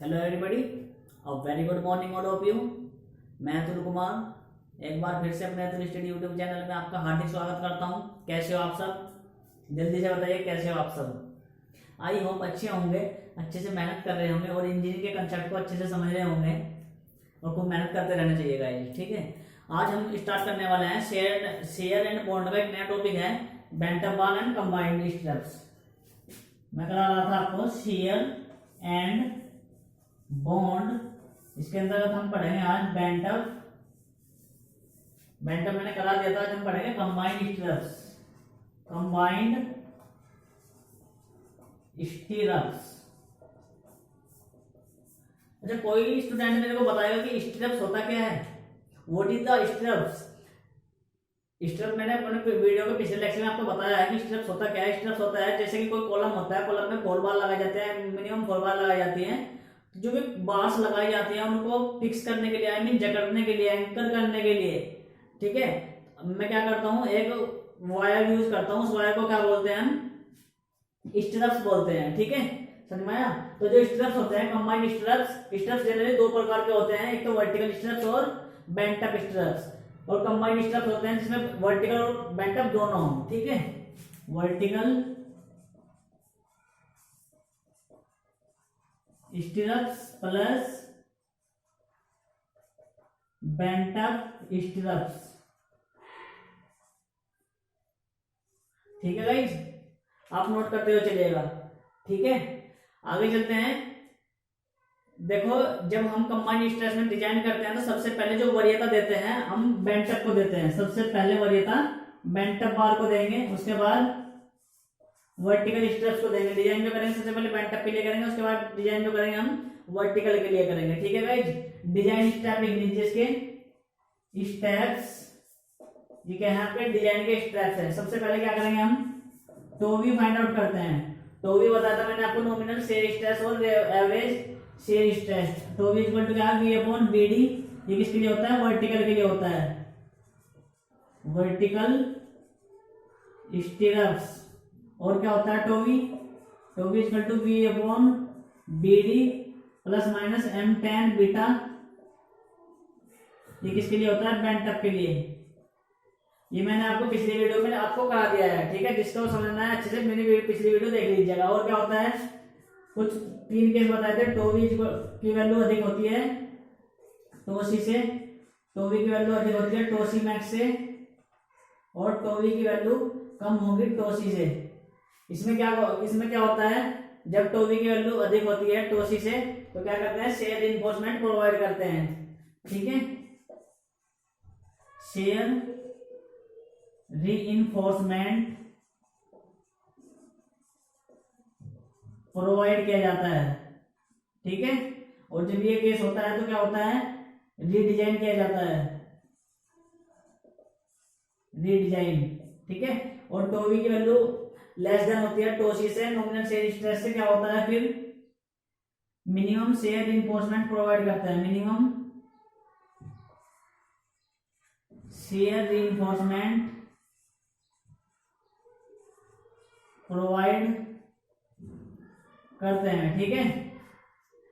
Hello everybody, a very good morning all of you. मैं अतुल कुमार एक बार फिर से अपने अतुल स्टडी यूट्यूब चैनल में आपका हार्दिक स्वागत करता हूं। कैसे हो आप सब? जल्दी से बताइए कैसे हो आप सब। आई होप अच्छे होंगे, अच्छे से मेहनत कर रहे होंगे और इंजीनियरिंग के कंसेप्ट को अच्छे से समझ रहे होंगे और खूब मेहनत करते रहना चाहिए गाइस। ठीक है, आज हम स्टार्ट करने वाले हैं शेयर एंड बॉन्ड का एक नया टॉपिक है, bent up bar and combined straps. मैं करा रहा था आपको शेयर एंड बॉन्ड, इसके अंतर्गत हम पढ़ेंगे आज बेंट अप मैंने करा दिया था। आज हम पढ़ेंगे कंबाइंड स्टीरप्स। अच्छा, कोई स्टूडेंट मेरे को बताएगा कि स्टीरप्स होता क्या है? What is the stirrups? Stirrup मैंने अपने वीडियो के पिछले लेक्चर में आपको बताया है कि स्टीरप्स होता क्या है। स्टीरप्स होता है जैसे कि कोई कॉलम होता है, कॉलम में 4 बार लगाए जाते हैं, मिनिमम 4 बार लगाई जाती है। जो भी बार्स लगाई जाती है उनको फिक्स करने के लिए, आई मीन जकड़ने के लिए, एंकर करने के लिए। ठीक है, मैं क्या करता हूँ, एक वायर यूज करता हूँ। उस वायर को क्या बोलते हैं? हम स्टीरप्स बोलते हैं। ठीक है, समझ में आया? तो जो स्टीरप्स होते हैं, कंबाइंड स्टीरप्स जनरली 2 प्रकार के होते हैं, एक तो वर्टिकल स्टीरप्स और बेंट अप स्टीरप्स। और कंबाइंड स्टीरप्स होते हैं जिसमें वर्टिकल और बेंट अप दोनों हो। ठीक है, vertical stirrups plus bent up stirrups. ठीक है गाइस, आप नोट करते हुए चलिएगा। ठीक है, आगे चलते हैं। देखो, जब हम कंबाइंड स्ट्रेस में डिजाइन करते हैं तो सबसे पहले जो वरीयता देते हैं हम बेंट अप को देते हैं। सबसे पहले वरीयता बेंट अप बार को देंगे, उसके बाद वर्टिकल स्ट्रेस को देंगे। डिजाइन जो करेंगे सबसे पहले बेंट अप के लिए करेंगे, उसके बाद डिजाइन जो करेंगे हम वर्टिकल के लिए करेंगे। ठीक है गाइस, डिजाइन स्टेप लिख लीजिए इसके स्टेप्स। ये क्या है आपके डिजाइन के स्टेप्स हैं। सबसे पहले क्या करेंगे हम? टोवी फाइंड आउट करते हैं। टोवी बताया था मैंने आपको, नॉमिनल शेयर स्ट्रेस और average shear stress. Tau v equal to क्या है? V upon BD। ये किसके लिए होता है? वर्टिकल के लिए होता है, वर्टिकल स्टीरप्स। और क्या होता है tau v? Tau v equal to V upon BD plus minus M10 beta. ये किसके लिए होता है? बेंट अप के लिए। ये मैंने आपको पिछली वीडियो में आपको करा दिया है। ठीक है, जिसको समझना है अच्छे से मेरी पिछली वीडियो देख लीजिएगा। और क्या होता है, कुछ 3 केस बताए थे। टोवी की वैल्यू अधिक होती है टोसी से, टोवी की वैल्यू अधिक होती है टोसी मैक्स से, और टोवी की वैल्यू कम होगी टोसी से। इसमें क्या होता है, जब टोवी की वैल्यू अधिक होती है टोसी से तो क्या करते हैं? शेयर रिइंफोर्समेंट प्रोवाइड करते हैं। ठीक है, शेयर रीइंफोर्समेंट प्रोवाइड किया जाता है। ठीक है, और जब ये केस होता है तो क्या होता है? रीडिजाइन किया जाता है, रीडिजाइन। ठीक है, और टोवी की वैल्यू लेस देन होती है टोसी से, नॉमिनल शेयर स्ट्रेस से क्या होता है? फिर मिनिमम शेयर रीइंफोर्समेंट प्रोवाइड करता है, मिनिमम शेयर रीइंफोर्समेंट प्रोवाइड करते हैं। ठीक है,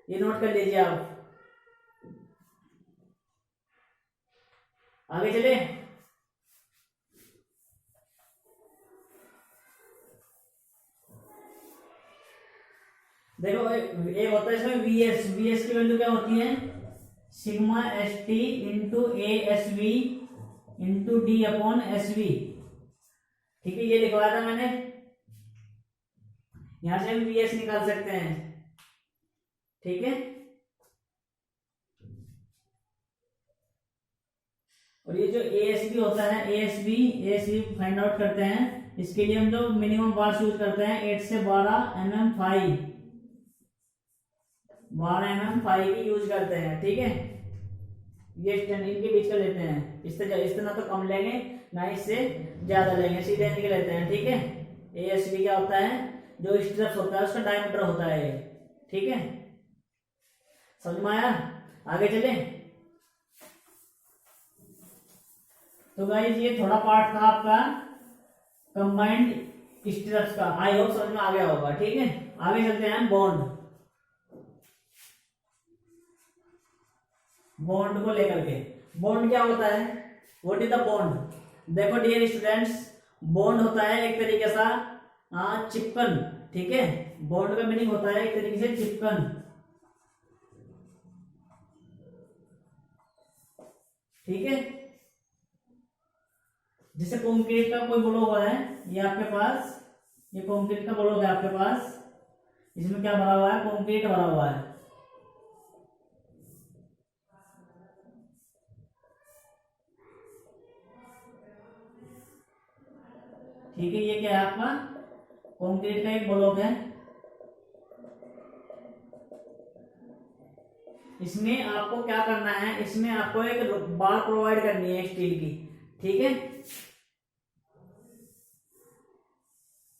ये नोट कर लीजिए आप। आगे चले। देखो, एक होता है इसमें VS की वैल्यू क्या होती है? Sigma ST into ASV into D upon SV। ठीक है, ये लिखवाया था मैंने, यहां से हम VS निकाल सकते हैं। ठीक है, और ये जो ASB होता है, ASB फाइंड आउट करते हैं। इसके लिए हम जो मिनिमम बार्स यूज करते हैं 8 से 12 mm 5 की यूज करते हैं। ठीक है, ये इनके बीच का लेते हैं। इससे ना तो कम लेंगे ना इससे ज्यादा लेंगे, सीधे इनके लेते हैं। ठीक है, ASB क्या होता है? जो स्ट्रेस होता है उसका डायमीटर होता है ये। ठीक है, समझ में आया? आगे चले। तो गाइस, ये थोड़ा पार्ट था आपका कंबाइंड स्टीरप्स का। आई होप समझ में आ गया होगा। ठीक है, आगे चलते हैं बॉन्ड। बॉन्ड को लेकर के। बॉन्ड क्या होता है, व्हाट इज द बॉन्ड? देखो डियर स्टूडेंट्स, बॉन्ड होता है एक तरीके सा चिपकन, ठीक है। बॉन्ड का मीनिंग होता है एक तरीके से चिपकन, ठीक है। जैसे कंक्रीट का कोई ब्लॉक है, ये आपके पास, ये कंक्रीट का ब्लॉक है आपके पास, इसमें क्या भरा हुआ है, कंक्रीट भरा हुआ है, ठीक है। ये क्या है आपका, कंक्रीट का एक ब्लॉक है। इसमें आपको क्या करना है, इसमें आपको एक बार प्रोवाइड करनी है स्टील की, ठीक है।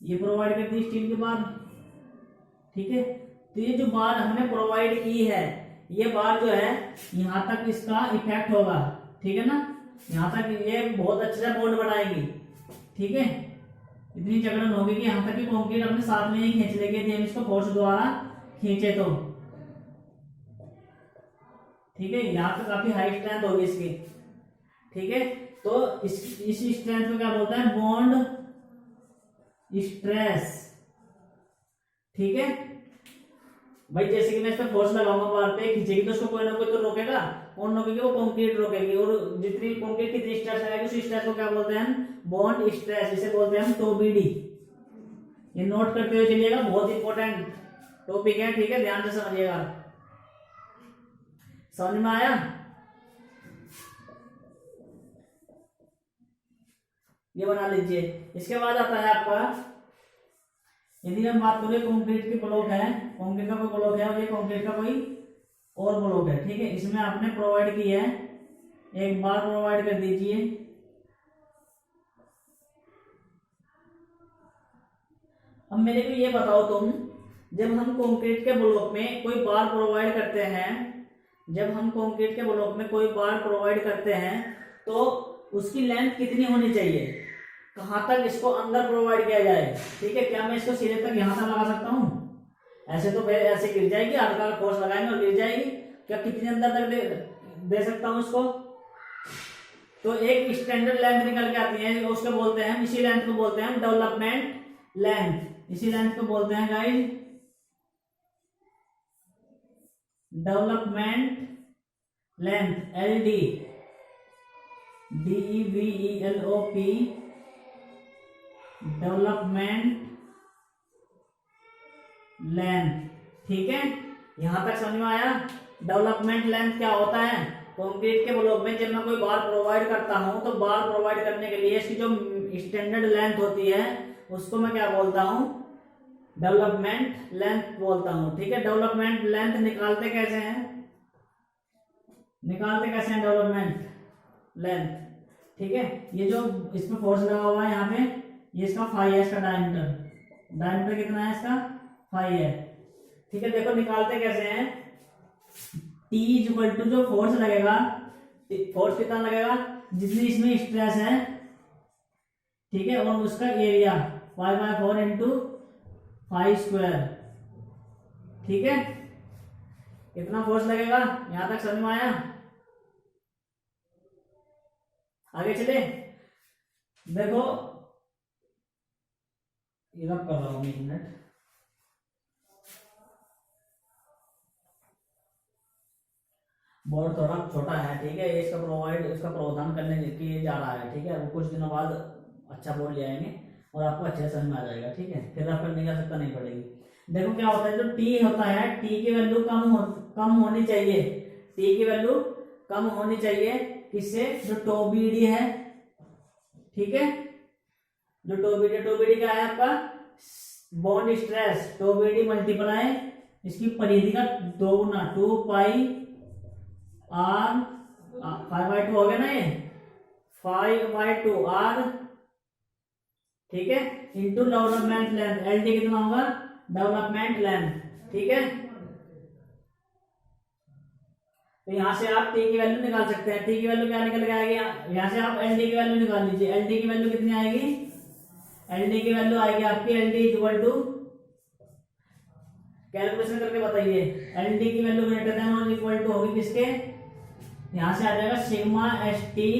ये प्रोवाइड कर दी स्टील की बार, ठीक है। तो ये जो बार हमने प्रोवाइड की है, ये बार जो है यहां तक इसका इफेक्ट होगा, ठीक है ना। यहां तक ये बहुत अच्छे से बॉन्ड बनाएगी, ठीक है। इतनी जकड़न होगी कि यहां तक कि कंक्रीट अपने साथ में ही खींच लेगी यदि हम इसको फोर्स द्वारा खींचे तो, ठीक है। यहाँ पे काफी हाई स्ट्रेंथ होगी इसकी, ठीक है। तो इस स्ट्रेंथ को क्या बोलते हैं, बॉन्ड स्ट्रेस, ठीक है भाई। जैसे कि मैं इस पर फोर्स लगाऊंगा बार पे, खींचेगी तो उसको कोई ना कोई तो रोकेगा, कौन रोकेगी, वो कंक्रीट रोकेगी, और जितनी कंक्रीट कितनी स्ट्रेस लगाएगी उस स्ट्रेस को क्या बोलते हैं, बॉन्ड स्ट्रेस, जिसे बोलते हैं हम टोबीडी। ये नोट करते हुए चलिएगा, बहुत इंपॉर्टेंट टॉपिक है, ठीक है, ध्यान से समझिएगा। समझ में आया? ये बना लीजिए। इसके बाद आता है आपका, यदि हम बात करें कंक्रीट की ब्लॉक है, कंक्रीट का कोई ब्लॉक है और ये कंक्रीट का कोई और ब्लॉक है, ठीक है। इसमें आपने प्रोवाइड की है, एक बार प्रोवाइड कर दीजिए। अब मेरे को ये बताओ तुम, जब हम कंक्रीट के ब्लॉक में कोई बार प्रोवाइड करते हैं, जब हम कंक्रीट के ब्लॉक में कोई बार प्रोवाइड करते हैं तो उसकी लेंथ कितनी होनी चाहिए, कहां तक इसको अंदर प्रोवाइड किया जाए, ठीक है। क्या मैं इसको सीधे तक यहां तक लगा सकता हूं? ऐसे तो ऐसे गिर जाएगी, हल्का फोर्स लगाएंगे और गिर जाएगी। क्या कितने अंदर तक दे सकता हूं इसको? तो एक स्टैंडर्ड लेंथ निकल के आती है, उसको बोलते हैं, इसी लेंथ को बोलते हैं डेवलपमेंट लेंथ। इसी लेंथ को बोलते हैं guys development length, LD, DEVELOP, development length, ठीक है। यहां तक समझ में आया? डेवलपमेंट लेंथ क्या होता है, कंक्रीट के ब्लॉक में जब मैं कोई बार प्रोवाइड करता हूं तो बार प्रोवाइड करने के लिए इसकी जो स्टैंडर्ड लेंथ होती है उसको मैं क्या बोलता हूं, डेवलपमेंट लेंथ बोलता हूं, ठीक है। डेवलपमेंट लेंथ निकालते कैसे हैं, डेवलपमेंट लेंथ, ठीक है। ये जो इसमें फोर्स लगा हुआ है यहाँ पे, ये इसका फाई है, इसका डायमीटर कितना है इसका, फाई है, ठीक है। देखो निकालते कैसे हैं, T इक्वल टू जो फोर्स लगेगा, फोर्स कितना लगेगा, जितनी इसमें स्ट्रेस है, ठीक है, और उसका एरिया 5/4 इंटू 5 स्क्वायर, ठीक है। कितना फोर्स लगेगा, यहां तक समझ में आया? आगे चले, देखो ये रब कर रहा हूं, 1 मिनट। बोर्ड थोड़ा छोटा है, ठीक है, इसका प्रावधान करने के जा रहा है, ठीक है। वो कुछ दिनों बाद अच्छा बोर्ड ले आएंगे और आपको अच्छे से समझ में आ जाएगा, ठीक है। फिर आप करने की आवश्यकता नहीं पड़ेगी। देखो क्या होता है, जो टी होता है, टी की वैल्यू कम होनी चाहिए, टी की वैल्यू कम होनी चाहिए, किससे, जो टोबीडी है, ठीक है। जो टोबीडी क्या है आपका, बॉन्ड स्ट्रेस, टोबीडी मल्टीप्लाई इसकी परिधि का 2 गुना, 2 पाई R 5/2 हो गया ना, ये 5/2 R, ठीक है, इंटू डेवलपमेंट लेंथ, LD कितना होगा, डेवलपमेंट लेंथ, ठीक है। तो यहां से आप T की वैल्यू निकाल सकते हैं। T की वैल्यू क्या निकल के आएगी, यहां से आप LD की वैल्यू निकाल लीजिए। LD की वैल्यू कितनी आएगी, LD की वैल्यू आएगी आपकी, LD इक्वल टू, कैलकुलेशन करके बताइए, LD की वैल्यू ग्रेटर देन और इक्वल टू होगी किसके, यहां से आ जाएगा sigma S T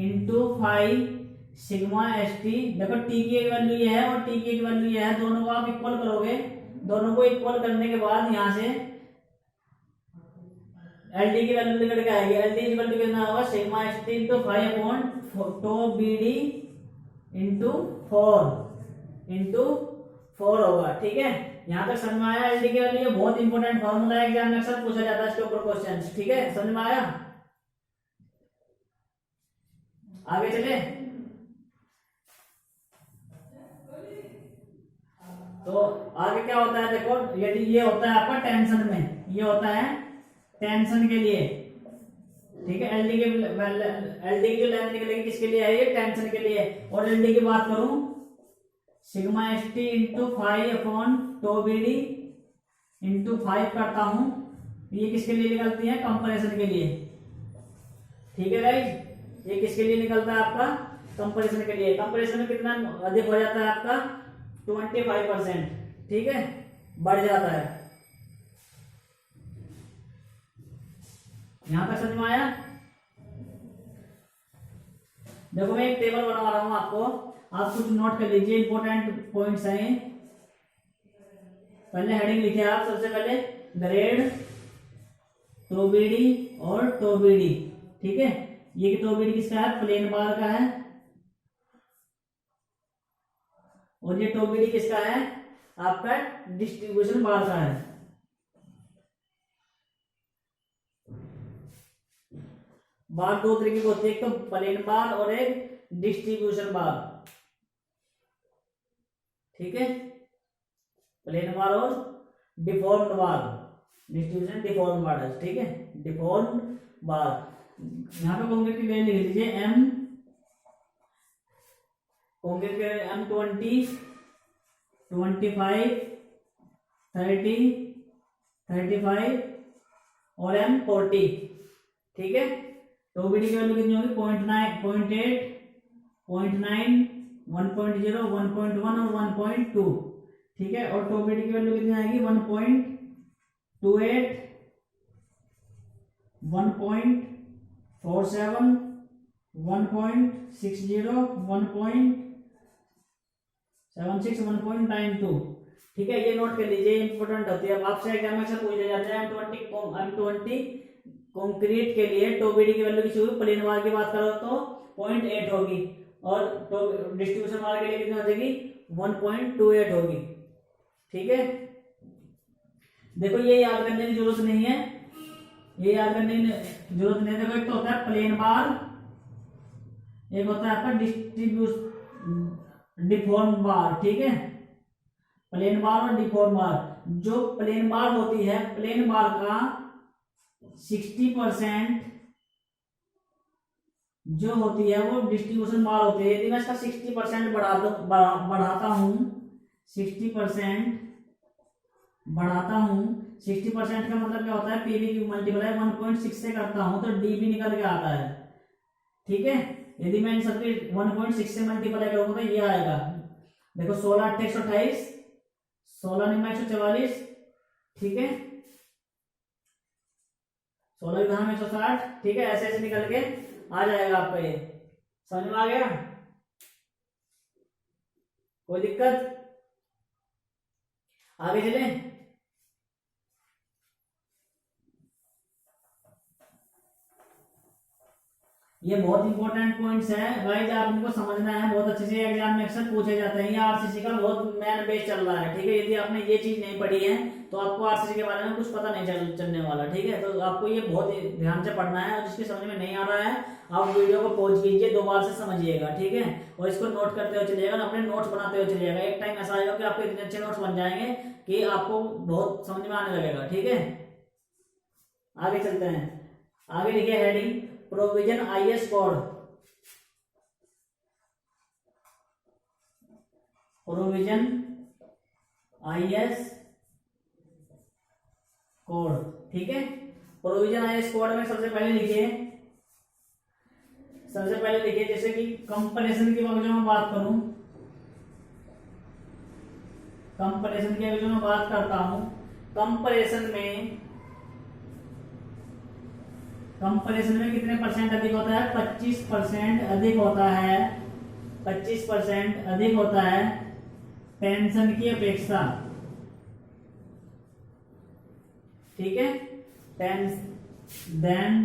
into five sigma S T. देखो टी की एक वैल्यू ये है और टी की एक वैल्यू ये है, दोनों को आप इक्वल करोगे, दोनों को इक्वल करने के बाद यहां से एल टी की वैल्यू निकल के आएगी। एल टी इक्वल टू कितना होगा, sigma S T into five upon two B D into four होगा। ठीक है, यहाँ तक समझ में आया। एल टी की वैल्यू बहुत इंपॉर्टेंट फॉर्मूला है, एग्जाम में अक्सर पूछा जाता है इसके ऊपर क्वेश्चन। ठीक है, समझ में आया। आगे चले तो आगे क्या होता है, देखो यदि ये होता है आपका टेंशन में, ये होता है टेंशन के लिए। ठीक है, एलडी की जो लेंथ निकलेगी किसके लिए है, ये टेंशन के लिए। और एलडी की बात करूं, sigma S T into five upon two B D into five करता हूं, ये किसके लिए निकलती है, कंपैरिजन के लिए। ठीक है गाइस, ये किसके लिए निकलता है आपका, कंपैरिजन के लिए। कंपैरिजन में कितना अधिक हो जाता है आपका 25%। ठीक है, बढ़ जाता है। यहां पर समझ में आया। देखो मैं एक टेबल बनवा रहा हूं आपको, आप कुछ नोट कर लीजिए, इंपॉर्टेंट पॉइंट्स हैं। पहले हेडिंग लिखे आप, सबसे पहले ग्रेड टोबीडी और टोबीडी। ठीक है, ये टोबीडी किसका है, प्लेन बार का है, और ये टोबीडी किसका है, आपका डिस्ट्रीब्यूशन बार का है। बार दो तरीके की होती है, एक तो प्लेन बार और एक डिस्ट्रीब्यूशन बार। ठीक है, प्लेन बार और डिफॉर्म्ड बार, डिस्ट्रीब्यूशन डिफॉर्म बार है। ठीक है, डिफॉर्म्ड बार। यहाँ पे कॉन्क्रीट की वैल्यू लिख लीजिए एम, कॉन्क्रीट के एम 20, 25, 30, 35 और एम 40। ठीक है, टोबीडी की वैल्यू कितनी होगी, 0.9, 0.8, 0.9, 1.0, 1.1 और 1.2। ठीक है, और टोबीडी की वैल्यू कितनी आएगी, 1.28, 1.47, 1.60, 1.76, 1.92। ठीक है, ये नोट कर लीजिए, इंपॉर्टेंट होती है। अब आपसे एग्जाम में अक्सर पूछे जाते हैं M20 कंक्रीट के लिए टोबीडी की वैल्यू किसी होगी, प्लेन बार की बात करो तो 0.8 होगी, और डिस्ट्रीब्यूशन बार के लिए कितनी हो जाएगी, 1.28 होगी। ठीक है, देखो ये याद करने की जरूरत नहीं है, ये याद करने की जरूरत नहीं है। देखो एक तो होता है प्लेन बार, एक होता है आपका डिफॉर्म बार। ठीक है, प्लेन बार और डिफॉर्म बार। जो प्लेन बार होती है, प्लेन बार का 60% जो होती है वो डिस्ट्रीब्यूशन बार होती है। यदि मैं इसका 60% बढ़ाता हूं, 60% बढ़ाता हूं, 60% का मतलब क्या होता है, पीवी की मल्टीप्लाई 1.6 से करता हूं तो डीबी निकल के आता है। ठीक है, यदि मैं इन सबके 1.6 से मल्टीप्लाई करूंगा तो ये आएगा, देखो 16 8 128, 16 9 144। ठीक है, 16 धाम 160। ठीक है, ऐसे ऐसे निकल के आ जाएगा आपका। ये समझ में आ गया, कोई दिक्कत। आगे चले, ये बहुत इंपॉर्टेंट पॉइंट्स है गाइस, आप इनको समझना है बहुत अच्छे से, एग्जाम में अक्सर पूछे जाते हैं। ये आरसीसी का बहुत मेन बेस चल रहा है। ठीक है, यदि आपने ये चीज नहीं पढ़ी है तो आपको आरसीसी के बारे में कुछ पता नहीं चलने वाला। ठीक है, तो आपको ये बहुत ध्यान से पढ़ना है, और जिसकी समझ में नहीं आ रहा है आप वीडियो को पॉज कीजिए, दोबारा से समझिएगा। ठीक है, और इसको नोट करते हुए चलिएगा, अपने नोट्स बनाते हुए चलिएगा। एक टाइम ऐसा आएगा कि आपके इतने अच्छे नोट्स बन जाएंगे कि आपको बहुत समझ में आने लगेगा। ठीक है, आगे चलते हैं। आगे लिखिए heading provision IS code, provision IS code. ठीक है, प्रोविजन आईएस कोड में सबसे पहले लिखिए, जैसे कि कंपैरिजन की अगर जो मैं बात करूं, कंपैरिजन की अगर जो मैं बात करता हूं, कंपैरिजन में कंप्रेशन में कितने परसेंट अधिक होता है? 25% अधिक होता है, 25% अधिक होता है टेंशन की अपेक्षा। ठीक है, देन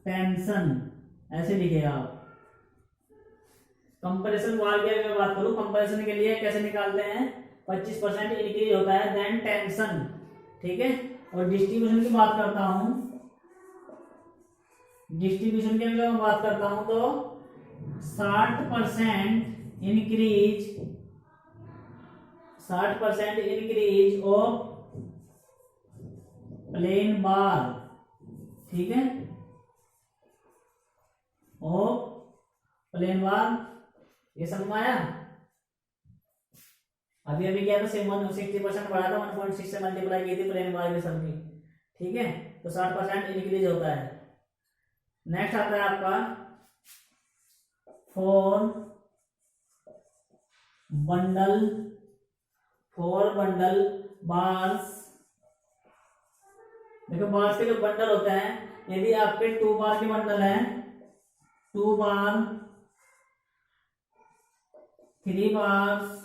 टेंशन, ऐसे लिखेगा आप। कंपैरिजन वाल की अगर मैं बात करूं, कंपैरिजन के लिए कैसे निकालते हैं? 25% इंक्रीज होता है देन टेंशन। ठीक है, और डिस्ट्रीब्यूशन की बात करता हूं, डिस्ट्रीब्यूशन की अगर मैं बात करता हूं तो 60% इंक्रीज, 60% इंक्रीज ऑफ प्लेन बार। ठीक है, ऑफ प्लेन बार, ये समझ में आया? अभी अभी क्या था, 60% बढ़ा था, 1.6 से मल्टीप्लाई की थी प्लेन बार की सम की। ठीक है, तो 60% इंक्रीज होता है। नेक्स्ट आता है आपका फोर बंडल बार्स। देखो बार्स के जो बंडल होते हैं, यदि आपके 2 बार के बंडल हैं, 2 बार, 3 बार्स,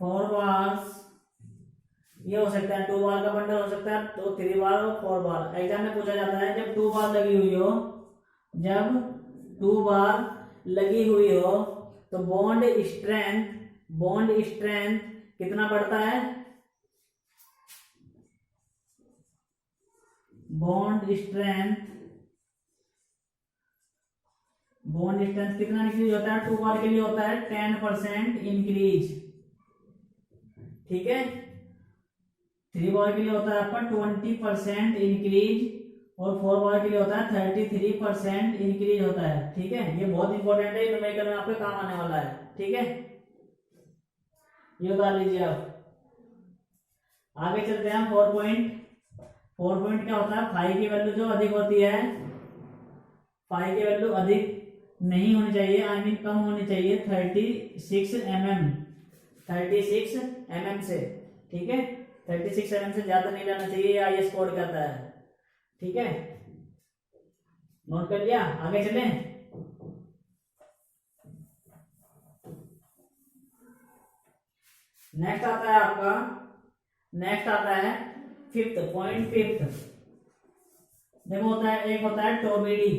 4 बार्स, ये हो सकता है 2 बार का बंडल हो सकता है, तो 3 बार और 4 बार। एग्जाम में पूछा जाता है जब 2 बार लगी हुई हो, जब 2 बार लगी हुई हो तो बॉन्ड स्ट्रेंथ कितना बढ़ता है? बॉन्ड स्ट्रेंथ कितना इंक्रीज होता है? 2 बार के लिए होता है 10% इंक्रीज। ठीक है, 3 बार के लिए होता है आपका 20% इंक्रीज, और 4 बार के लिए होता है 33% इंक्रीज होता है। ठीक है, ये बहुत इंपॉर्टेंट है, न्यूमेरिकल में आपके काम आने वाला है। ठीक है, ये उतार लीजिए आप। आगे चलते हैं 4 पॉइंट क्या होता है? फाई की वैल्यू जो अधिक होती है, फाई की वैल्यू अधिक नहीं होनी चाहिए, आई मीन कम होनी चाहिए 36 mm से। ठीक है, 36 mm से ज्यादा नहीं रहना चाहिए, IS कोड कहता है। ठीक है, नोट कर लिया? आगे चलें। नेक्स्ट आता है फिफ्थ पॉइंट। देखो होता है, एक होता है टोबीडी।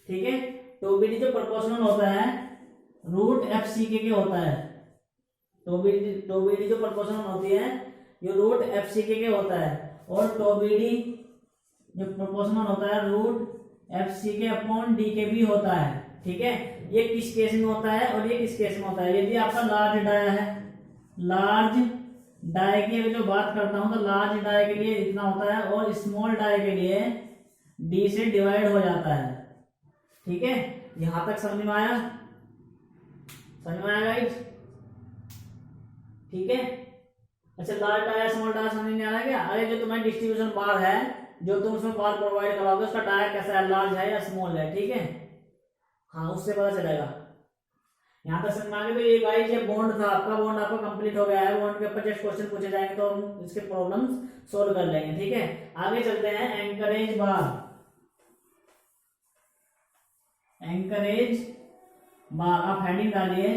ठीक है, टोबीडी जो प्रोपोर्शनल होता है रूट FCK के होता है। टोबीडी जो प्रोपोर्शनल होती है ये रूट FCK के होता है, और टोबीडी जो प्रोपोर्शनल होता है रूट FCK अपॉन DK भी होता है। ठीक है, ये किस केस में होता है और ये किस केस में होता है? यदि आपका लार्ज डाया है, लार्ज डाई की अगर जो बात करता हूं तो लार्ज डाई के लिए इतना होता है, और स्मॉल डाई के लिए D से डिवाइड हो जाता है। ठीक है, यहां तक समझ में आया? गाइस? ठीक है, अच्छा लार्ज डाया स्मॉल डाया समझ नहीं आ रहा क्या? अरे जो तुम्हारी डिस्ट्रीब्यूशन बार है, जो तुम उसमें बार प्रोवाइड कराओगे, उसका डाया कैसा है, लार्ज है या स्मॉल है? ठीक है, हाँ उससे पता चलेगा। यहाँ तक समझ में आ गया? तो ये गाइस ये बॉन्ड था आपका, बॉन्ड आपका कंप्लीट हो गया है। बॉन्ड के ऊपर जस्ट क्वेश्चन पूछे जाएंगे तो हम इसके प्रॉब्लम्स सोल्व कर लेंगे। ठीक है, आगे चलते हैं एंकरेज बार। आप हेडिंग डालिए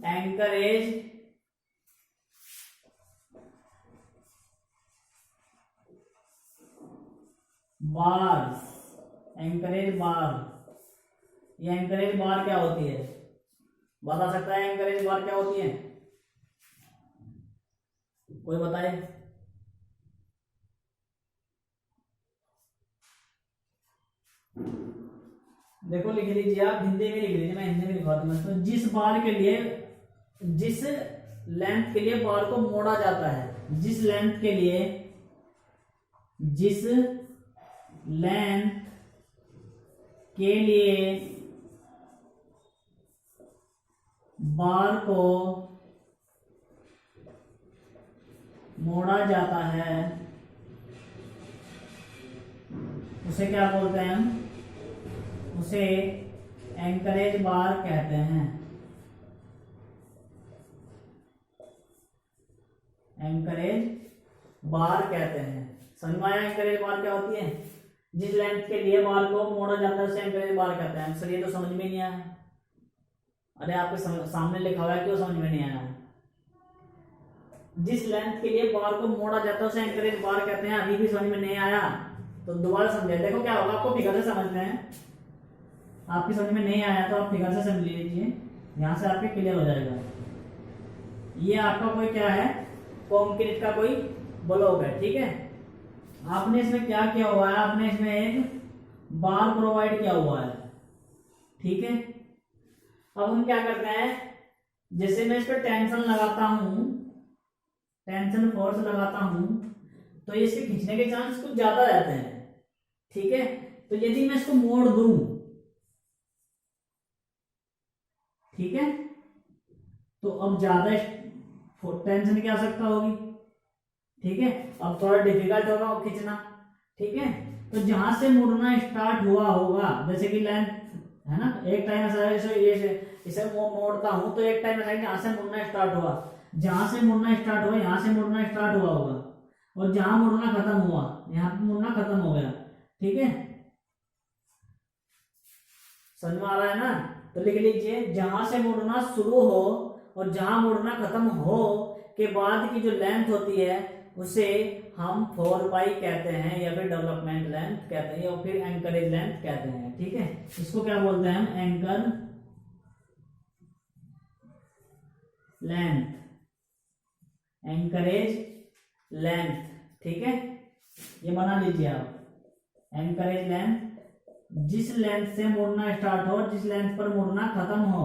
एंकरेज बार। ये एंकरेज बार क्या होती है? बता सकता है एंकरेज बार क्या होती है? कोई बताए? देखो लिख लीजिए आप, हिंदी में लिख लीजिए, मैं हिंदी में लिखवा दूंगा। तो जिस बार के लिए, जिस लेंथ के लिए बार को मोड़ा जाता है, जिस लेंथ के लिए बार को मोड़ा जाता है उसे क्या बोलते हैं हम? उसे एंकरेज बार कहते हैं। एंकरेज बार कहते हैं। समझ में आया एंकरेज बार क्या होती है? जिस लेंथ के लिए बार को मोड़ा जाता है उसे एंकरेज बार कहते हैं। सर ये तो समझ में नहीं आया। अरे आपके सामने लिखा हुआ है, क्यों समझ में नहीं आया? जिस लेंथ के लिए बार को मोड़ा जाता है उसे एंकरेज बार कहते हैं। अभी भी समझ में नहीं आया तो दोबारा समझे। देखो क्या होगा, आपको फिगर से समझते हैं। आपकी समझ में नहीं आया तो आप फिगर से समझ लीजिए, यहां से आपके क्लियर हो जाएगा। ये आपका कोई क्या है, कंक्रीट का कोई ब्लॉक है, ठीक है। आपने इसमें क्या किया हुआ है, आपने इसमें एक बार प्रोवाइड किया हुआ है, ठीक है। अब हम क्या करते हैं, जैसे मैं इस पर टेंशन लगाता हूं, टेंशन फोर्स लगाता हूं, तो इसके खींचने के चांस कुछ ज्यादा रहते हैं, ठीक है। तो यदि मैं इसको मोड़ दूं, ठीक है, तो अब ज्यादा टेंशन की आवश्यकता होगी, ठीक है। अब थोड़ा डिफिकल्ट होगा खींचना, ठीक है। तो जहां से मुड़ना स्टार्ट हुआ होगा, जैसे कि लेंथ है ना, एक टाइम ऐसा इसे मोड़ता हूं तो एक टाइम ऐसा यहां से मुड़ना स्टार्ट हुआ, जहां से मुड़ना स्टार्ट हुआ यहां से मुड़ना स्टार्ट हुआ होगा, और जहां मुड़ना खत्म हुआ यहां पे मुड़ना खत्म हो गया, ठीक है। समझ में आ रहा है ना? तो लिख लीजिए, जहां से मुड़ना शुरू हो और जहां मुड़ना खत्म हो के बाद की जो लेंथ होती है उसे हम 4 पाई कहते हैं, या फिर डेवलपमेंट लेंथ कहते हैं, या फिर एंकरेज लेंथ कहते हैं, ठीक है। इसको क्या बोलते हैं हम, एंकर लेंथ, एंकरेज लेंथ, ठीक है। ये बना लीजिए आप, एंकरेज लेंथ। जिस लेंथ से मुड़ना स्टार्ट हो, जिस लेंथ पर मुड़ना खत्म हो,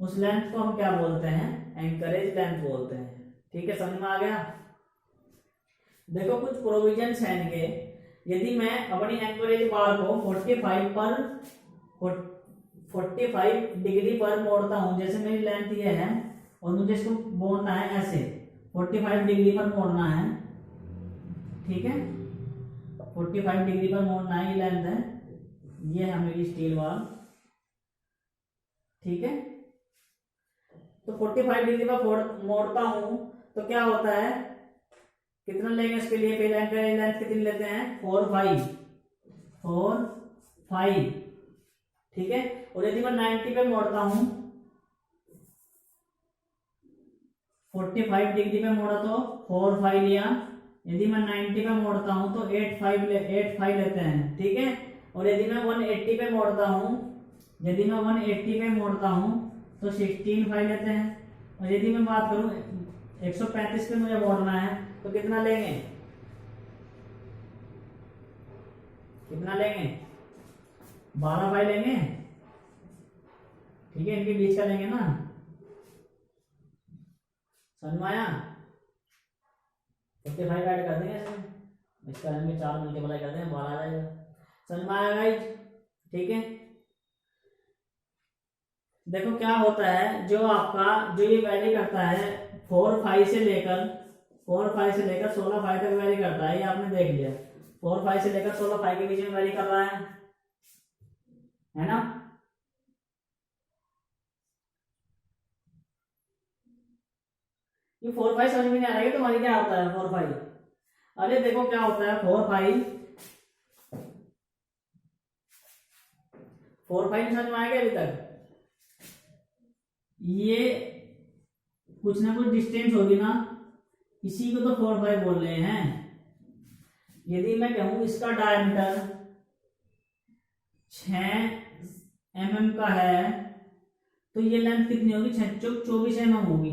उस लेंथ को हम क्या बोलते हैं, एंकरेज लेंथ बोलते हैं, ठीक है। समझ में आ गया? देखो कुछ प्रोविजंस हैं इनके। यदि मैं अपनी एंकरेज बार को 45 डिग्री पर मोड़ता हूं, जैसे मेरी लेंथ ये है और मुझे इसको मोड़ना है ऐसे 45 डिग्री पर मोड़ना है, ठीक है। 45 डिग्री पर मोड़ना है, ये लेंथ है, ये है मेरी स्टील बार, ठीक है। तो 45 डिग्री पर मोड़ता हूं तो क्या होता है, कितना लेंगे इसके लिए, पहले एंकरेज लेंथ कितनी लेते हैं, 4 5, ठीक है। और यदि मैं 90 पे मोड़ता हूं, 45 डिग्री पे मोड़ा तो 4 5 लिया, यदि मैं 90 पे मोड़ता हूं तो 8 5 लेते हैं, ठीक है। और यदि मैं 180 पे मोड़ता हूं, यदि मैं 180 पे मोड़ता हूं तो 16 5 लेते हैं। और यदि मैं बात करूं 135 पे मुझे मोड़ना है तो कितना लेंगे, कितना लेंगे, 12 5 लेंगे, ठीक है। इनके बीच का लेंगे ना, समझ में आया? 45 ऐड कर देंगे इसमें, इसका लेंगे 4 मल्टीप्लाई कर देंगे 12 आ जाएगा। समझ में आया गाइस? ठीक है। देखो क्या होता है, जो आपका जो ये वैरी करता है 4 5 से लेकर 16 5 तक वैरी करता है, ये आपने देख लिया। 4 5 से लेकर 16 5 के बीच में वैरी कर रहा है ना। ये 4 5 समझ में नहीं आ रहा है, तुम्हारी क्या होता है 4 5? अरे देखो क्या होता है 4 5 समझ में आएगा अभी तक? ये कुछ ना कुछ डिस्टेंस होगी ना, इसी को तो 4 5 बोल रहे हैं। यदि मैं कहूं इसका डायमीटर 6 mm का है तो ये लेंथ कितनी होगी, 24 mm होगी।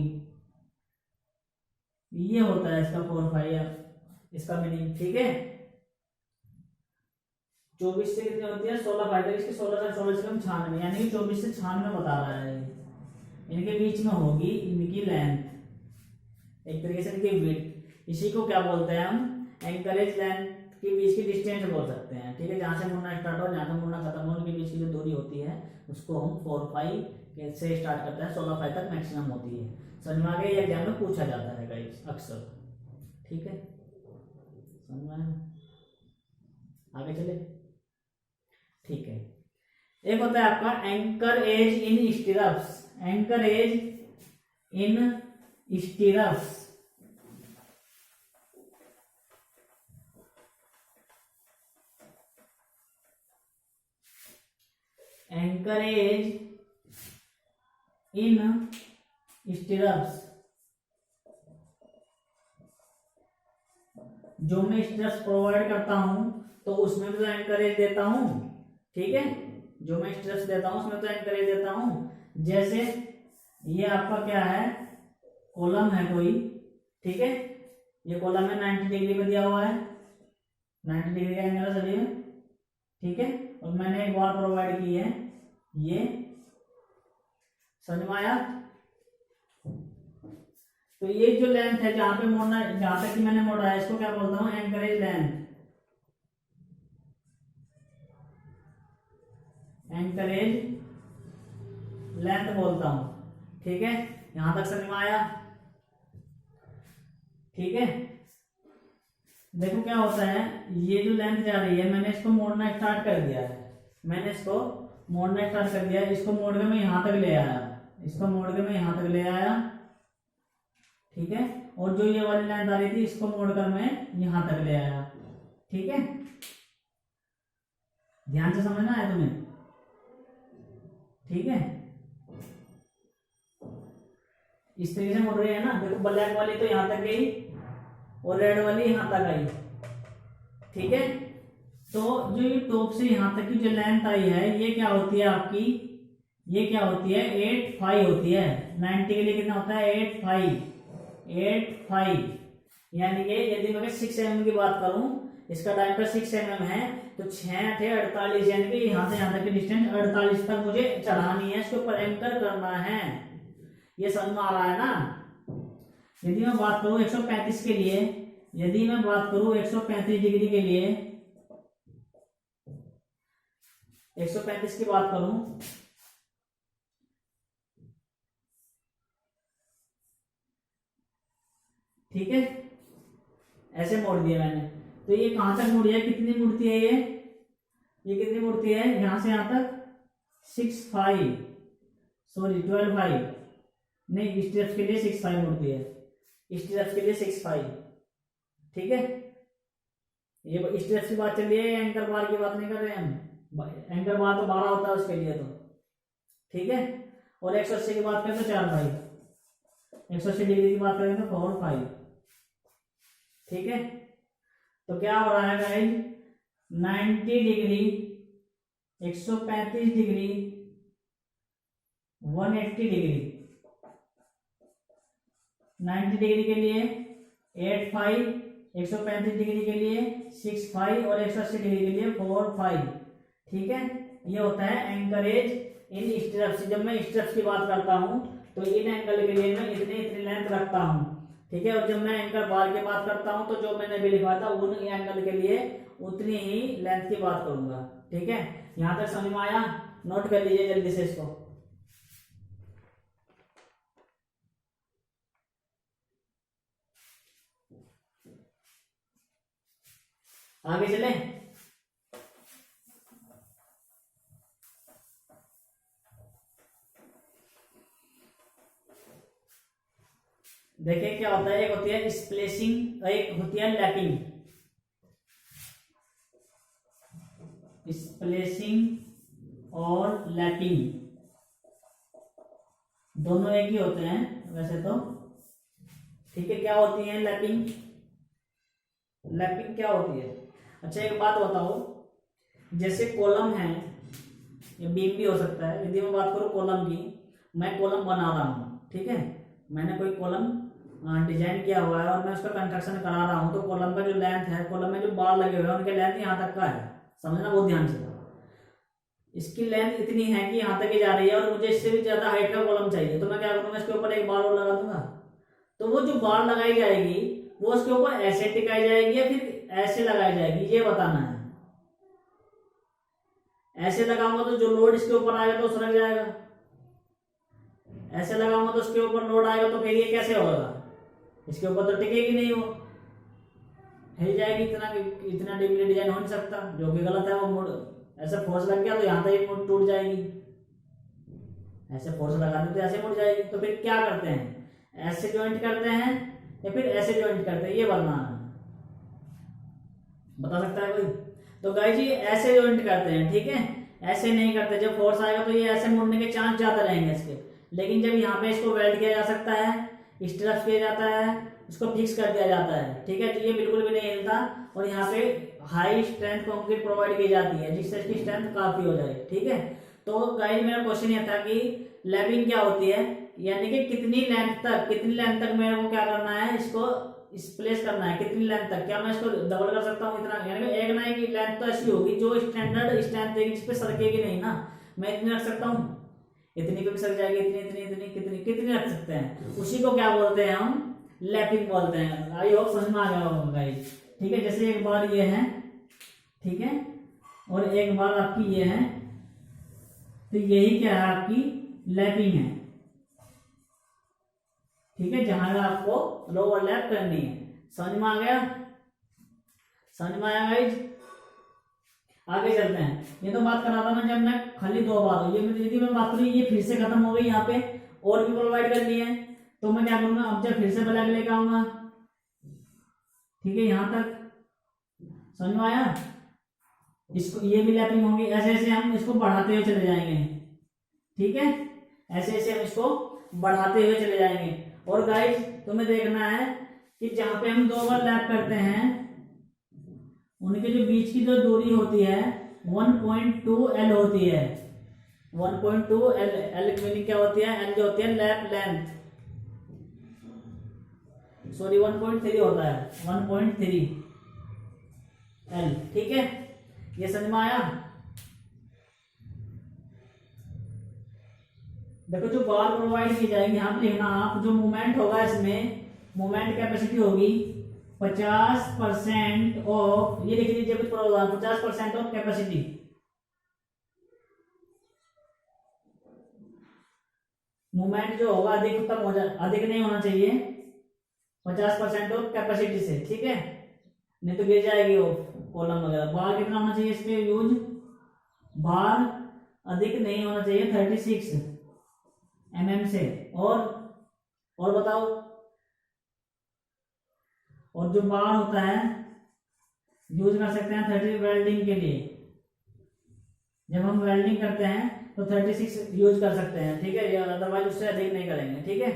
ये होता है इसका 4 5 इसका मीनिंग, ठीक है। 24 से कितनी होती है 16 5 तक, इसकी 16 से 16 से कम 96, यानी कि 24 से 96 बता रहा है। इनके बीच में होगी इनकी लेंथ, एक तरीके से इनकी विड्थ। इसी को क्या बोलते हैं हम, एंकरेज लेंथ के बीच की डिस्टेंस बोल सकते हैं, ठीक है। जहां से मुड़ना स्टार्ट हो, जहां से मुड़ना खत्म हो, उनके बीच की जो दूरी होती है उसको हम 4 5 से स्टार्ट करते हैं, 16 5 तक मैक्सिमम होती है। समझ में आ गया? ये एग्जाम में पूछा जाता है गाइस अक्सर, ठीक है। समझ में आया? आगे चले, ठीक है। एक होता है आपका anchorage in stirrups, anchorage in stirrups, anchorage in stirrups, जो मैं स्टिरप्स प्रोवाइड करता हूं तो उसमें भी तो एंकरेज देता हूं, ठीक है, जो मैं स्टिरप्स देता हूं उसमें तो एंकरेज देता हूं। जैसे ये आपका क्या है, कॉलम है कोई, ठीक है, ये कॉलम है 90 डिग्री में दिया हुआ है, 90 डिग्री का एंगल है सभी में, ठीक है, और मैंने एक बार प्रोवाइड की है, ये समझ में आया। तो ये जो लेंथ है जहां पे मोड़ना, जहां तक कि मैंने मोड़ा है, इसको क्या बोलता हूं, एंकरेज लेंथ, एंकरेज लेंथ बोलता हूं, ठीक है, यहां तक समझ में आया, ठीक है। देखो क्या होता है, ये जो लेंथ जा रही है, मैंने इसको मोड़ना स्टार्ट कर दिया है, मैंने इसको मोड़ना स्टार्ट कर दिया, इसको मोड़ के मैं यहां तक ले आया, इसको मोड़ के मैं यहां तक ले आया, ठीक है, और जो ये वाली लेंथ आ रही थी इसको मोड़कर मैं यहां तक ले आया, ठीक है, ध्यान से समझना है तुम्हें, ठीक है। इस तरीके से मोड़ रही है ना, देखो ब्लैक वाली तो यहां तक गई और रेड वाली यहां तक आई, ठीक है। तो जो ये टॉप से यहां तक की जो लेंथ आई है, ये क्या होती है आपकी, ये क्या होती है, 8.5 होती है, 90 के लिए कितना होता है, 8.5, यानी कि यदि मैं 6 mm की बात करूं, इसका डायमीटर 6 mm है, तो 6 थे 48, यानी कि यहां से यहां तक की डिस्टेंस 48 तक मुझे चढ़ानी है, इसके ऊपर एंकर करना है, ये समझ में आ रहा है ना। यदि मैं बात करूं 135 के लिए, यदि मैं बात करूं 135 डिग्री के लिए, 135 की बात करूं, ठीक है, ऐसे मोड़ दिया मैंने, तो ये कहां तक मुड़ी है, कितनी मुड़ती है ये कितनी मुड़ती है, यहां से यहां तक 12.5 नहीं, स्टेप्स के लिए 6.5 मुड़ती है, स्टेप्स के लिए 6.5, ठीक है। ये स्टेप्स की बात चल रही है, एंकर बार की बात नहीं कर रहे हैं हम, एंकर बार तो 12 होता है उसके लिए, तो ठीक है। और 180 की बात करें तो 4.5, 180 डिग्री की बात करें तो 4.5, ठीक है। तो क्या हो रहा है guys, 90 degree, 135 degree, 180 degree, 90 degree के लिए 8.5, 135 डिग्री के लिए 6.5 और 180 डिग्री के लिए 4.5, ठीक है। ये होता है एंकरेज इन स्टेप्स। जब मैं स्टेप्स की बात करता हूं तो इन एंगल के लिए मैं इतनी लेंथ रखता हूं, ठीक है, और जब मैं एंकर बार की बात करता हूं तो जो मैंने भी लिखा था उन एंगल के लिए उतनी ही लेंथ की बात करूंगा, ठीक है। यहां तक समझ में आया, नोट कर लीजिए जल्दी से इसको। आगे चले, देखिए क्या होता है, एक होती है स्प्लेसिंग, एक होती है लैपिंग। स्प्लेसिंग और लैपिंग दोनों एक ही होते हैं वैसे तो, ठीक है। क्या होती है लैपिंग, लैपिंग क्या होती है, अच्छा एक बात बताओ, जैसे कॉलम है, या बीम भी हो सकता है, यदि मैं बात करूं कॉलम की, मैं कॉलम बना रहा हूं, ठीक है, मैंने कोई कॉलम डिजाइन किया हुआ है और मैं उसका कंस्ट्रक्शन करा रहा हूं, तो कॉलम का जो लेंथ है, कॉलम में जो बार लगे हुए हैं उनके लेंथ यहाँ तक का है, समझना बहुत ध्यान से। इसकी लेंथ इतनी है कि यहाँ तक ही जा रही है और मुझे इससे भी ज्यादा हाइट का कॉलम चाहिए, तो मैं क्या करूंगा, इसके ऊपर एक बार और लगा दूंगा, तो वो जो बार लगाई जाएगी वो उसके ऊपर ऐसे टिकाई जाएगी या फिर ऐसे लगाई जाएगी, ये बताना है। ऐसे लगाऊंगा तो जो लोड इसके ऊपर आएगा तो सरक जाएगा, ऐसे लगाऊंगा तो उसके ऊपर लोड आएगा, तो फिर ये कैसे होगा, इसके ऊपर तो टिकेगी नहीं, वो हिल जाएगी, इतना डीपली डिजाइन हो नहीं सकता, जो कि गलत है। वो मुड़ ऐसे फोर्स लग गया तो यहाँ तक मुड़ टूट जाएगी, ऐसे फोर्स लगा देते ऐसे मुड़ जाएगी, तो फिर क्या करते हैं, ऐसे ज्वाइंट करते हैं या फिर ऐसे ज्वाइंट करते हैं, ये बनाना है, बता सकता है कोई। तो गाइस जी ऐसे ज्वाइंट करते हैं, ठीक है, ऐसे नहीं करते, जब फोर्स आएगा तो ये ऐसे मुड़ने के चांस ज्यादा रहेंगे इसके। लेकिन जब यहाँ पे इसको वेल्ड किया जा सकता है, स्ट्रफ किया जाता है, इसको फिक्स कर दिया जाता है, ठीक है, तो ये बिल्कुल भी नहीं हिलता। और यहाँ पे हाई स्ट्रेंथ कंक्रीट प्रोवाइड की जाती है जिससे इसकी स्ट्रेंथ काफी हो जाए, ठीक है। तो गाइस मेरा क्वेश्चन ये था कि लैपिंग क्या होती है, यानी कि कितनी लेंथ तक मेरे को क्या करना है, इसको प्लेस करना है, कितनी लेंथ तक, क्या मैं इसको डबल कर सकता हूँ इतना, यानी कि एक ना एक लेंथ तो ऐसी होगी जो स्टैंडर्ड स्ट्रेंथ देगी, जिस पे सरकेगी नहीं ना। मैं इतनी रख सकता हूँ, इतनी पे भी सर जाएगी, इतनी इतनी इतनी कितनी कितनी रख सकते हैं, उसी को क्या बोलते हैं हम, लैपिंग बोलते हैं। आई होप समझ में आ गया होगा गाइस, ठीक है। जैसे एक बार ये है, ठीक है, और एक बार आपकी ये है, तो यही क्या है, आपकी लैपिंग है, ठीक है, जहां आपको ओवरलैप करनी है। समझ में आ गया, समझ में आया गाइस। आगे चलते हैं। ये तो बात कर रहा था मैं जब मैं खाली 2 बार, ये यदि मैं बात करूँ ये फिर से खत्म हो गई, यहाँ पे और भी प्रोवाइड कर ली है, तो मैं क्या करूंगा, अब जब फिर से ब्लैक लेकर आऊंगा, ठीक है, यहां तक समझ में आया। इसको ये भी लैपिंग होगी, ऐसे ऐसे हम इसको बढ़ाते हुए चले जाएंगे, ठीक है, ऐसे ऐसे हम इसको बढ़ाते हुए चले जाएंगे। और गाइस तुम्हें देखना है कि जहां पे हम 2 बार लैप करते हैं उनके जो बीच की जो दूरी होती है 1.2 L होती है, 1.2 L। L मीनिंग क्या होती है, L जो होती है लैप लेंथ, सॉरी 1.3 होता है, 1.3 L, ठीक है। ये समझ में आया। देखो जो बार प्रोवाइड की जाएगी, यहाँ पे लिखना आप, जो मूवमेंट होगा इसमें, मूवमेंट कैपेसिटी होगी 50% ऑफ, ये लिख लीजिए कुछ प्रोग्राम, 50% ऑफ कैपेसिटी, मूवमेंट जो होगा अधिक कम हो जाए, अधिक नहीं होना चाहिए 50% ऑफ कैपेसिटी से, ठीक है, नहीं तो गिर जाएगी वो कॉलम वगैरह। बार कितना होना चाहिए इसके यूज, बार अधिक नहीं होना चाहिए 36 mm से। और बताओ, और जो बार होता है यूज कर सकते हैं 30 वेल्डिंग के लिए, जब हम वेल्डिंग करते हैं तो 36 यूज कर सकते हैं, ठीक है, अदरवाइज उससे अधिक नहीं करेंगे, ठीक है।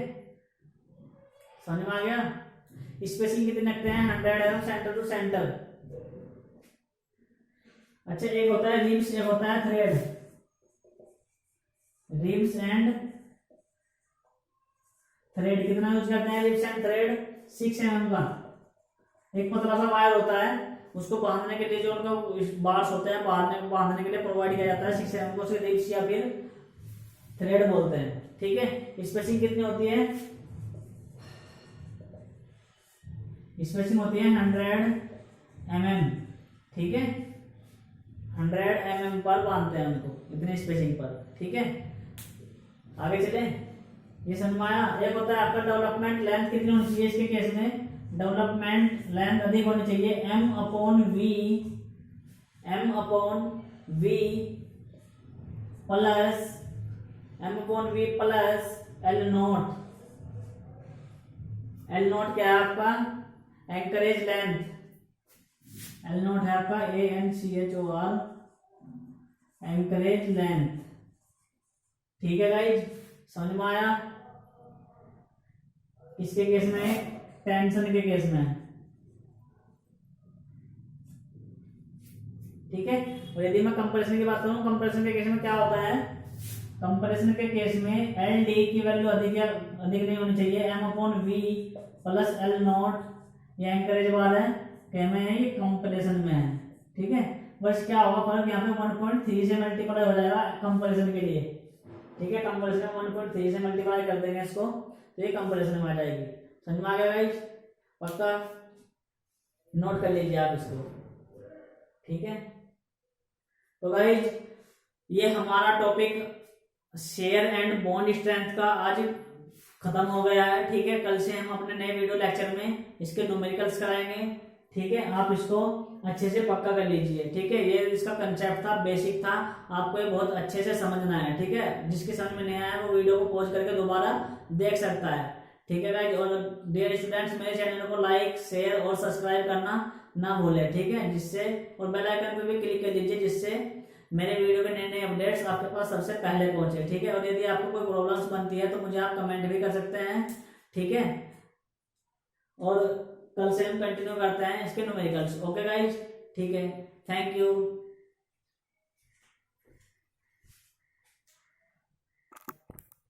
समझ में आ गया। स्पेसिंग कितने रखते हैं, 100 mm सेंटर टू सेंटर। अच्छा, एक होता है रिब्स, एक होता है थ्रेड, रिब्स एंड थ्रेड कितना यूज करते हैं, रिब्स एंड थ्रेड 6 mm का एक पतला सा वायर होता है, उसको बांधने के लिए जो उनका बार्स होते हैं बांधने के लिए प्रोवाइड किया जाता है 6 mm को, उसे रिब्स या फिर थ्रेड बोलते हैं, ठीक है। स्पेसिंग कितनी होती है, स्पेसिंग होती है 100 mm, ठीक है, 100 mm पर बांधते हैं उनको, इतने स्पेसिंग पर, ठीक है। आगे चले, ये समझ में आया। एक होता है आपका डेवलपमेंट लेंथ कितनी होनी चाहिए, इसके केस में डेवलपमेंट लेंथ अधिक होनी चाहिए, m/v plus L not. L not क्या है आपका, एंकरेज लेंथ, L नॉट है आपका ANCHOR, एंकरेज लेंथ, ठीक है गाइज, समझ में आया। इसके केस में, टेंशन के केस में, ठीक है। और यदि मैं कंप्रेशन की बात करूं, कंप्रेशन के केस में क्या होता है, कंप्रेशन के केस में LD की वैल्यू अधिक नहीं होनी चाहिए, m/v प्लस L नॉट, ये एंकरेज बार है, क्या में है, ये कंप्रेशन में है, ठीक है। बस क्या होगा फर्क, यहाँ पे 1.3 से मल्टीप्लाई हो जाएगा कंप्रेशन के लिए, ठीक है, कंप्रेशन में 1.3 से मल्टीप्लाई कर देंगे इसको, तो ये कंप्रेशन में आ जाएगी। समझ में आ गया गाइस, पक्का नोट कर लीजिए आप इसको, ठीक है। तो गाइस ये हमारा topic share and bond strength का आज खत्म हो गया है, ठीक है। कल से हम अपने नए वीडियो लेक्चर में इसके न्यूमेरिकल्स कराएंगे, ठीक है। आप इसको अच्छे से पक्का कर लीजिए, ठीक है। ये इसका कंसेप्ट था, बेसिक था, आपको ये बहुत अच्छे से समझना है, ठीक है। जिसके समझ में नहीं आया वो वीडियो को पॉज करके दोबारा देख सकता है, ठीक है गाइस। और डियर स्टूडेंट्स, मेरे चैनल को लाइक, शेयर और सब्सक्राइब करना ना भूलें, ठीक है, जिससे, और बेल आइकन पे भी क्लिक कर दीजिए, जिससे मेरे वीडियो के नए नए अपडेट्स आपके पास सबसे पहले पहुंचे। ठीक है, और यदि आपको कोई प्रॉब्लम्स बनती है तो मुझे आप कमेंट भी कर सकते हैं। ठीक है, और कल से हम कंटिन्यू करते हैं इसके न्यूमेरिकल्स। ओके गाइज, ठीक है, थैंक यू।